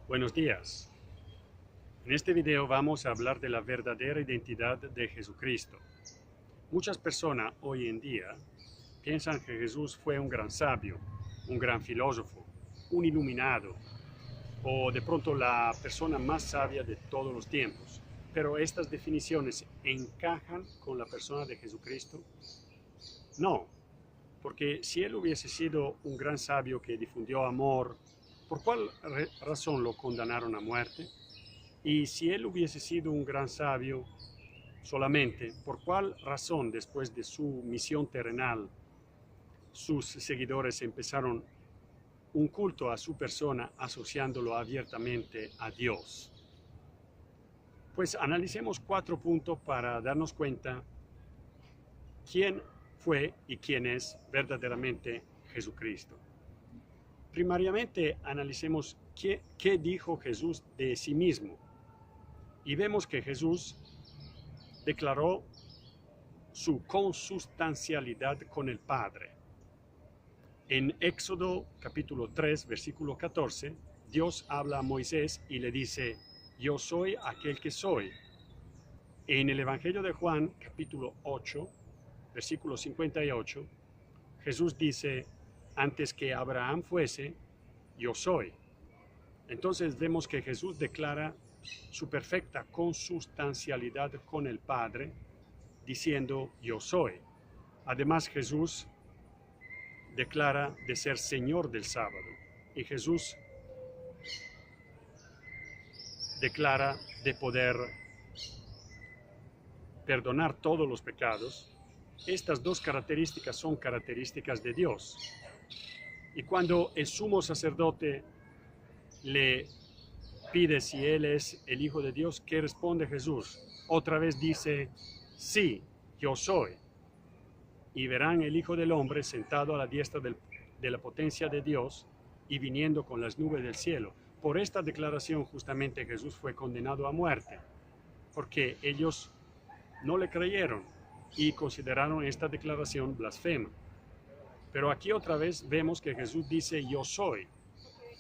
Buenos días. En este video vamos a hablar de la verdadera identidad de Jesucristo. Muchas personas hoy en día piensan que Jesús fue un gran sabio, un gran filósofo, un iluminado o de pronto la persona más sabia de todos los tiempos. Pero estas definiciones encajan con la persona de Jesucristo. No, porque si él hubiese sido un gran sabio que difundió amor, ¿por cuál razón lo condenaron a muerte? Y si él hubiese sido un gran sabio solamente, ¿por cuál razón después de su misión terrenal sus seguidores empezaron un culto a su persona asociándolo abiertamente a Dios? Pues analicemos 4 puntos para darnos cuenta quién fue y quién es verdaderamente Jesucristo. Primariamente analicemos qué dijo Jesús de sí mismo. Y vemos que Jesús declaró su consustancialidad con el Padre. En Éxodo capítulo 3, versículo 14, Dios habla a Moisés y le dice: yo soy aquel que soy. En el Evangelio de Juan capítulo 8, versículo 58, Jesús dice: antes que Abraham fuese, yo soy. Entonces vemos que Jesús declara su perfecta consustancialidad con el Padre, diciendo yo soy. Además, Jesús declara de ser Señor del sábado, y Jesús declara de poder perdonar todos los pecados. Estas dos características son características de Dios. Y cuando el sumo sacerdote le pide si él es el Hijo de Dios, ¿qué responde Jesús? Otra vez dice: sí, yo soy. Y verán el Hijo del Hombre sentado a la diestra de la potencia de Dios y viniendo con las nubes del cielo. Por esta declaración justamente Jesús fue condenado a muerte, porque ellos no le creyeron y consideraron esta declaración blasfema. Pero aquí otra vez vemos que Jesús dice yo soy.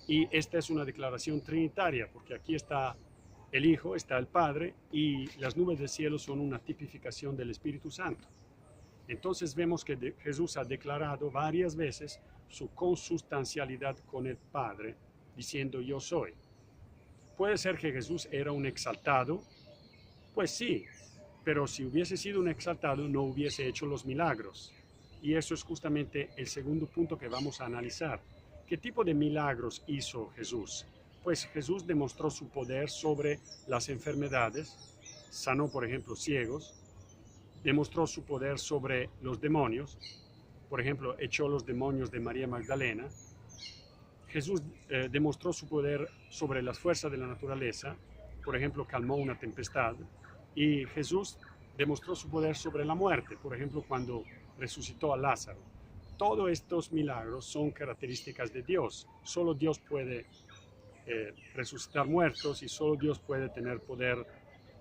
Y esta es una declaración trinitaria, porque aquí está el Hijo, está el Padre, y las nubes del cielo son una tipificación del Espíritu Santo. Entonces vemos que Jesús ha declarado varias veces su consustancialidad con el Padre, diciendo yo soy. ¿Puede ser que Jesús era un exaltado? Pues sí, pero si hubiese sido un exaltado no hubiese hecho los milagros. Y eso es justamente el segundo punto que vamos a analizar. ¿Qué tipo de milagros hizo Jesús? Pues Jesús demostró su poder sobre las enfermedades, sanó por ejemplo ciegos, demostró su poder sobre los demonios, por ejemplo echó los demonios de María Magdalena. Jesús demostró su poder sobre las fuerzas de la naturaleza, por ejemplo calmó una tempestad, y Jesús demostró su poder sobre la muerte, por ejemplo cuando resucitó a Lázaro. Todos estos milagros son características de Dios. Solo Dios puede resucitar muertos y solo Dios puede tener poder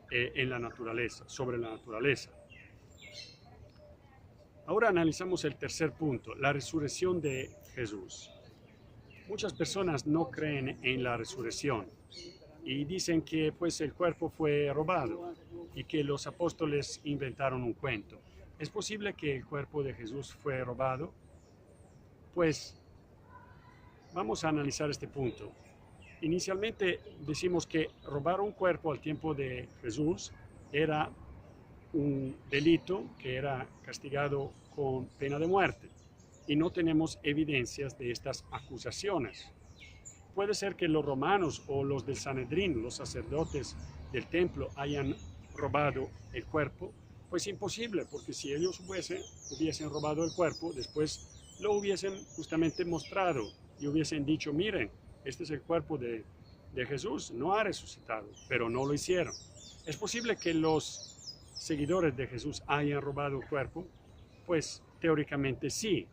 en la naturaleza, sobre la naturaleza. Ahora analizamos el tercer punto, la resurrección de Jesús. Muchas personas no creen en la resurrección y dicen que pues el cuerpo fue robado y que los apóstoles inventaron un cuento. ¿Es posible que el cuerpo de Jesús fue robado? Pues vamos a analizar este punto. Inicialmente decimos que robar un cuerpo al tiempo de Jesús era un delito que era castigado con pena de muerte y no tenemos evidencias de estas acusaciones. Puede ser que los romanos o los del Sanedrín, los sacerdotes del templo, hayan robado el cuerpo. Pues imposible, porque si ellos hubiesen robado el cuerpo, después lo hubiesen justamente mostrado y hubiesen dicho: miren, este es el cuerpo de Jesús, no ha resucitado, pero no lo hicieron. ¿Es posible que los seguidores de Jesús hayan robado el cuerpo? Pues teóricamente sí,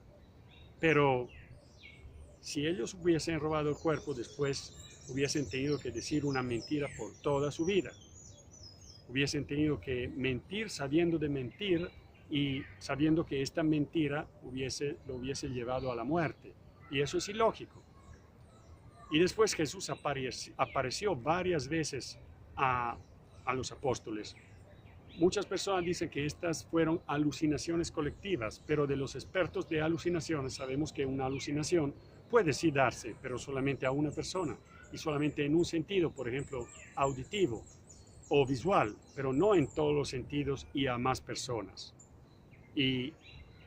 pero si ellos hubiesen robado el cuerpo, después hubiesen tenido que decir una mentira por toda su vida. Hubiesen tenido que mentir sabiendo de mentir y sabiendo que esta mentira lo hubiese llevado a la muerte. Y eso es ilógico. Y después Jesús apareció varias veces a los apóstoles. Muchas personas dicen que estas fueron alucinaciones colectivas, pero de los expertos de alucinaciones sabemos que una alucinación puede sí darse, pero solamente a una persona y solamente en un sentido, por ejemplo, auditivo o visual, pero no en todos los sentidos y a más personas. Y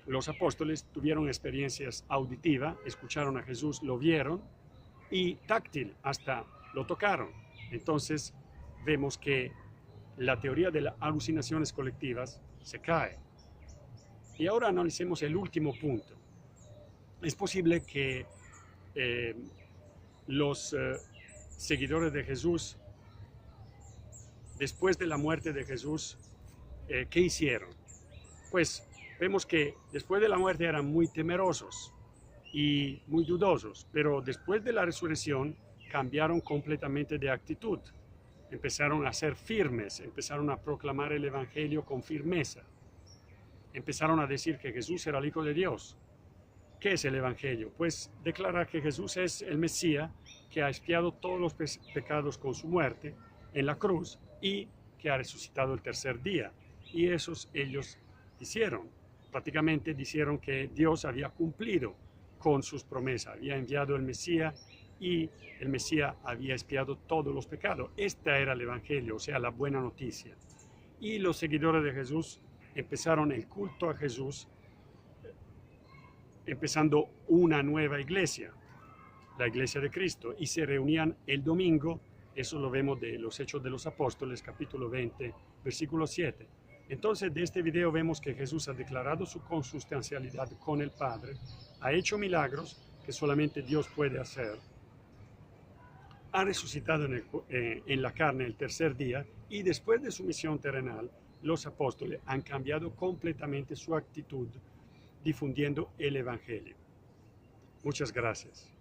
los apóstoles tuvieron experiencias auditivas, escucharon a Jesús, lo vieron, y táctil, hasta lo tocaron. Entonces vemos que la teoría de las alucinaciones colectivas se cae. Y ahora analicemos el último punto. Es posible que los seguidores de Jesús, después de la muerte de Jesús, ¿qué hicieron? Pues vemos que después de la muerte eran muy temerosos y muy dudosos, pero después de la resurrección cambiaron completamente de actitud. Empezaron a ser firmes, empezaron a proclamar el Evangelio con firmeza. Empezaron a decir que Jesús era el Hijo de Dios. ¿Qué es el Evangelio? Pues declarar que Jesús es el Mesías que ha expiado todos los pecados con su muerte en la cruz y que ha resucitado el tercer día. Y esos ellos hicieron. Prácticamente dijeron que Dios había cumplido con sus promesas, había enviado el Mesías y el Mesías había expiado todos los pecados. Este era el Evangelio, o sea, la buena noticia. Y los seguidores de Jesús empezaron el culto a Jesús, empezando una nueva iglesia, la iglesia de Cristo, y se reunían el domingo. Eso lo vemos de los Hechos de los Apóstoles, capítulo 20, versículo 7. Entonces, de este video vemos que Jesús ha declarado su consustancialidad con el Padre, ha hecho milagros que solamente Dios puede hacer, ha resucitado en la carne el tercer día, y después de su misión terrenal, los apóstoles han cambiado completamente su actitud difundiendo el Evangelio. Muchas gracias.